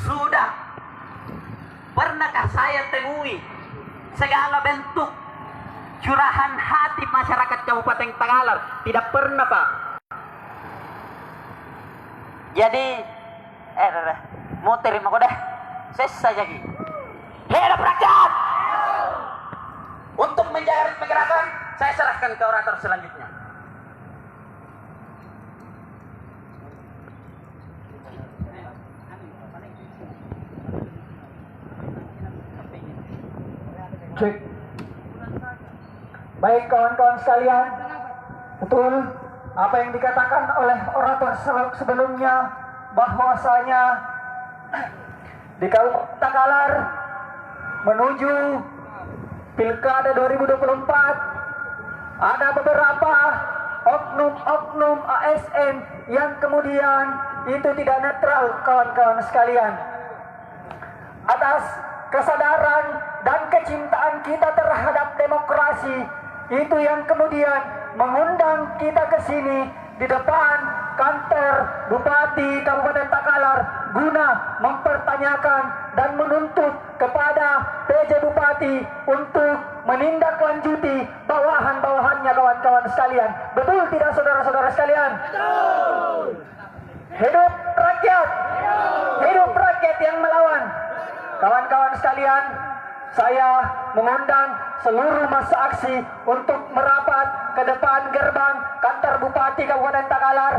Sudah. Pernahkah saya temui segala bentuk curahan hati masyarakat Kabupaten Takalar? Tidak pernah, Pak. Jadi, mau terima kok deh. Selesai lagi. Hidup rakyat! Untuk menjaga ritme gerakan, saya serahkan ke orator selanjutnya. Cek. Baik kawan-kawan sekalian, betul apa yang dikatakan oleh orator sebelumnya bahwasanya di Kabupaten Takalar menuju Pilkada 2024 ada beberapa oknum-oknum ASN yang kemudian itu tidak netral kawan-kawan sekalian. Atas kesadaran dan kecintaan kita terhadap demokrasi itu yang kemudian mengundang kita ke sini di depan kantor Bupati Kabupaten Takalar guna mempertanyakan dan menuntut kepada PJ Bupati untuk menindaklanjuti bawahan-bawahannya kawan-kawan sekalian. Betul tidak saudara-saudara sekalian? Betul. Hidup rakyat. Hidup rakyat yang melawan. Kawan-kawan sekalian, saya mengundang seluruh massa aksi untuk merapat ke depan gerbang kantor Bupati Kabupaten Takalar.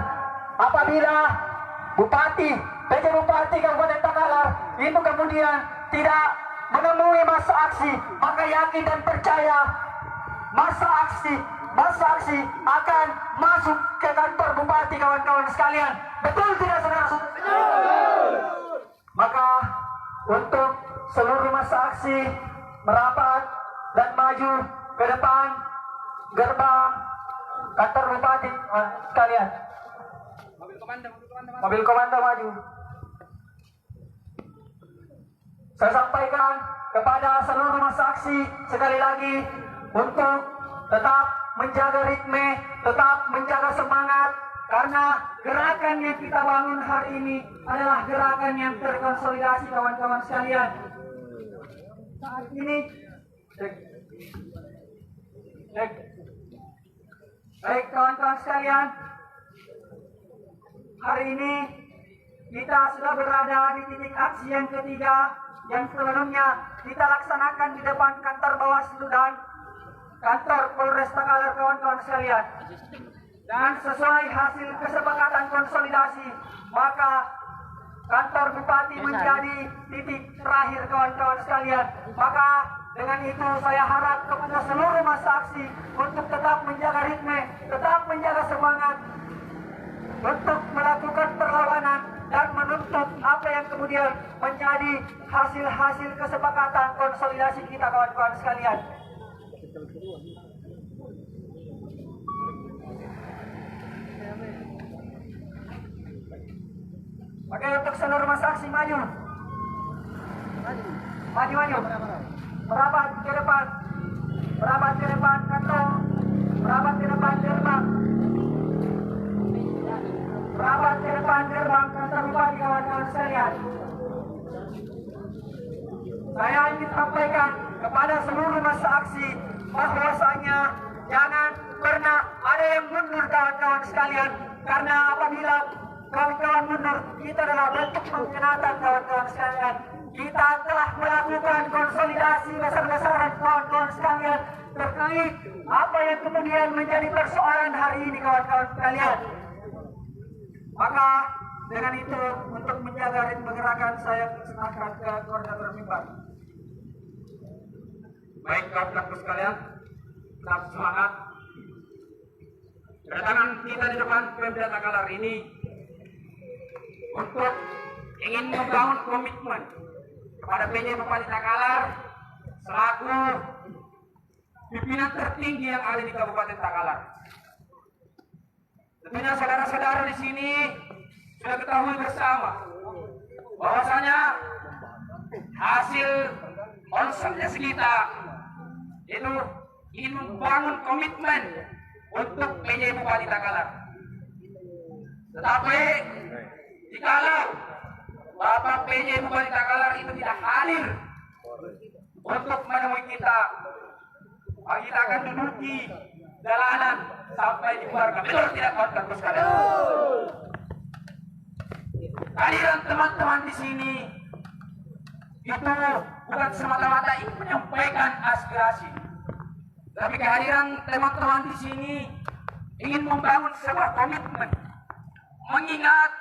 Apabila Bupati, PJ Bupati Kabupaten Takalar itu kemudian tidak menemui massa aksi, maka yakin dan percaya massa aksi akan masuk ke kantor Bupati kawan-kawan sekalian. Betul tidak saudara-saudara? Betul. Maka untuk seluruh massa aksi merapat dan maju ke depan gerbang kantor Bupati sekalian. Mobil komando maju. Saya sampaikan kepada seluruh massa aksi sekali lagi untuk tetap menjaga ritme, tetap menjaga semangat, karena gerakan yang kita bangun hari ini adalah gerakan yang terkonsolidasi kawan-kawan sekalian. Saat ini, baik kawan-kawan sekalian, hari ini kita sudah berada di titik aksi yang ketiga yang sebelumnya kita laksanakan di depan kantor Bawaslu dan kantor Polres Takalar kawan-kawan sekalian. Dan sesuai hasil kesepakatan konsolidasi, maka kantor Bupati menjadi titik terakhir kawan-kawan sekalian. Maka dengan itu saya harap kepada seluruh massa aksi untuk tetap menjaga ritme, tetap menjaga semangat untuk melakukan perlawanan dan menuntut apa yang kemudian menjadi hasil-hasil kesepakatan konsolidasi kita kawan-kawan sekalian. Oke, untuk seluruh massa aksi maju. Maju. Merapat ke depan. Merapat ke depan kantor. Merapat ke depan gerbang. Merapat ke depan gerbang kantor Bupati kawan-kawan sekalian. Saya ingin sampaikan kepada seluruh massa aksi bahwasanya jangan pernah ada yang mundur kawan-kawan sekalian, karena apabila kawan-kawan mundur, kita adalah bentuk pengkhianatan kawan-kawan sekalian. Kita telah melakukan konsolidasi besar-besaran kawan-kawan sekalian terkait apa yang kemudian menjadi persoalan hari ini kawan-kawan sekalian. Maka dengan itu untuk menjaga ritme gerakan saya serahkan ke koordinator mimbar. Baik kawan-kawan sekalian, tetap semangat. Kedatangan kita di depan Pemda Takalar ini untuk ingin membangun komitmen kepada PJ Bupati Takalar selaku pimpinan tertinggi yang ada di Kabupaten Takalar. Tentunya saudara-saudara di sini sudah ketahui bersama bahwasanya hasil konsolidasi kita itu ingin membangun komitmen untuk PJ Bupati Takalar. Tetapi jikalau Bapak PJ Bupati Takalar itu tidak hadir untuk menemui kita. Kita akan duduki jalanan sampai dibubarkan. Betul tidak kawan-kawan sekalian? Kehadiran teman-teman di sini itu bukan semata-mata ingin menyampaikan aspirasi, tapi kehadiran teman-teman di sini ingin membangun sebuah komitmen. Mengingat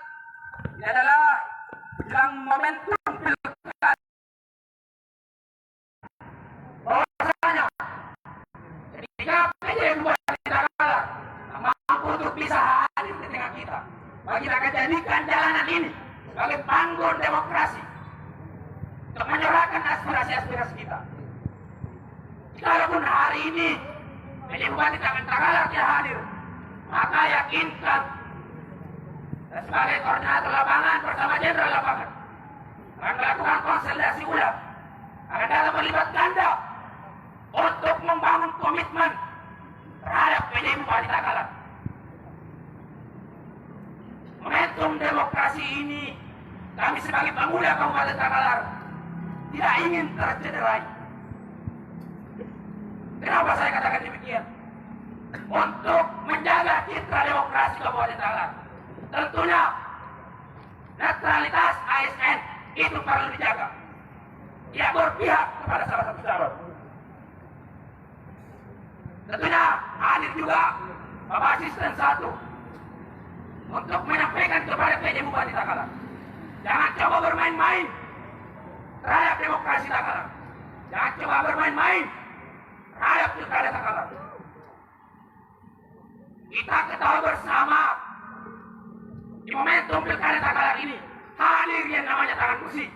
ini adalah jelang momentum pilkada, bahwasanya ketika PJ Bupati Takalar mampu untuk bisa hadir di tengah kita, bagi kita akan jadikan jalanan ini sebagai panggung demokrasi untuk menyuarakan aspirasi-aspirasi kita. Kalaupun hari ini PJ Bupati Takalar tidak hadir, maka yakinkan dan sebagai koordinator lapangan bersama jenderal lapangan akan melakukan konsolidasi ulang, akan dalam berlibat ganda untuk membangun komitmen terhadap PJ Bupati Takalar. Momentum demokrasi ini kami sebagai pemuda Kabupaten Takalar tidak ingin tercederai. Kenapa saya katakan demikian? Untuk menjaga citra demokrasi Kabupaten Takalar, tentunya netralitas ASN itu perlu dijaga. Tidak berpihak kepada salah satu calon. Tentunya hadir juga Bapak Asisten 1 untuk menyampaikan kepada PJ Bupati Takalar, jangan coba bermain-main terhadap demokrasi Takalar. Jangan coba bermain-main terhadap pilkada Takalar. Kita ketahui bersama di momentum pilkada Takalar ini hadir yang namanya tangan besi.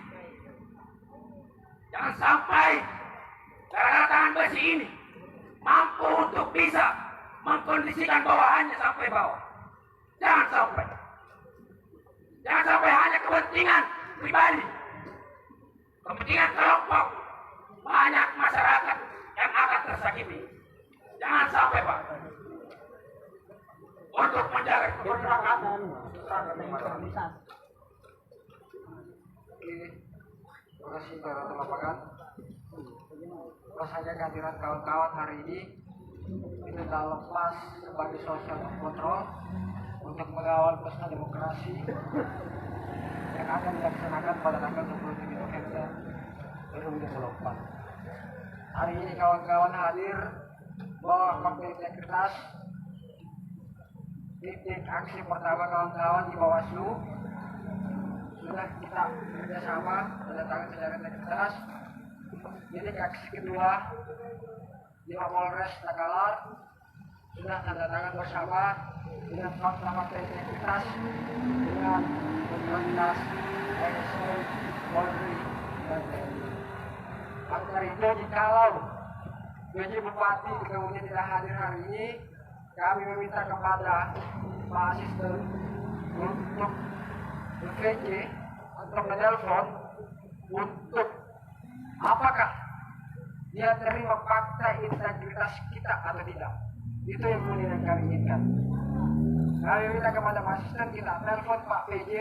Jangan sampai gara-gara tangan besi ini mampu untuk bisa mengkondisikan bawahannya sampai bawah. Jangan sampai. Jangan sampai hanya kepentingan pribadi, kepentingan kelompok, banyak masyarakat yang akan tersakiti. Jangan sampai, Pak. Untuk menjaga keberagaman. Terima kasih para lapangan. Rasanya kehadiran kawan-kawan hari ini itu tak lepas sebagai social control untuk mengawal pesta demokrasi yang akan dilaksanakan pada tanggal 27 November 2024. Hari ini kawan-kawan hadir bawa fakta integritas. Titik aksi pertama kawan-kawan di Bawaslu sudah kita kerjasama mendatangkan secara integritas. Titik aksi kedua di Mapolres Takalar sudah tanda tangan bersama dengan fakta-fakta integritas dengan otoritas ASN, Polri, dan TNI. Maka itu jikalau PJ Bupati kemudian tidak hadir hari ini, kami meminta kepada Pak Asisten untuk PJ untuk menelpon untuk apakah dia terima fakta integritas kita atau tidak. Itu yang kemudian kami inginkan. Kami minta kepada Pak Asisten kita telepon Pak PJ,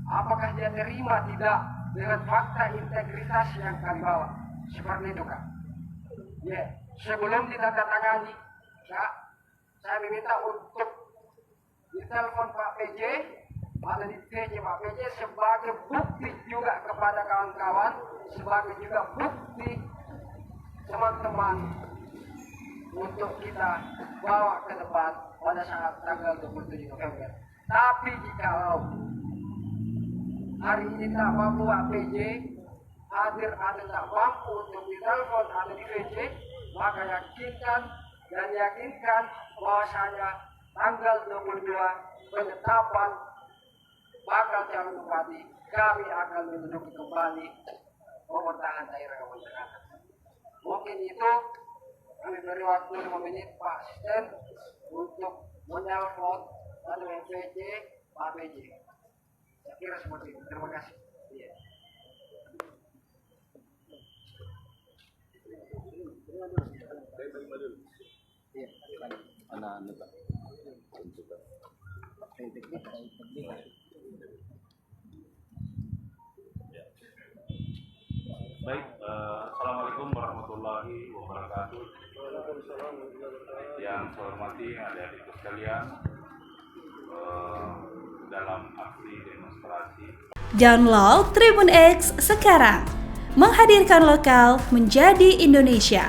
apakah dia terima tidak dengan fakta integritas yang kami bawa. Seperti itu, Kak. Ya, sebelum ditandatangani, Kak, saya meminta untuk ditelepon Pak PJ atau di PJ Pak PJ sebagai bukti juga kepada kawan-kawan, sebagai juga bukti teman-teman untuk kita bawa ke depan pada saat tanggal 27 November. Tapi jikalau hari ini tak mampu Pak PJ hadir atau tak mampu untuk ditelepon atau di PJ, maka yakinkan bahwasanya tanggal 22 penetapan bakal calon bupati kami akan menduduki kembali pemerintahan daerah Kabupaten Takalar. Mungkin itu kami beri waktu 5 menit Pak Asisten untuk menelpon atau PJ Pak PJ. Saya kira seperti itu. Terima kasih. Iya. Baik, Assalamualaikum warahmatullahi wabarakatuh. Yang saya hormati adik-adikku sekalian, dalam aksi demonstrasi. Download Tribun X sekarang, menghadirkan lokal menjadi Indonesia.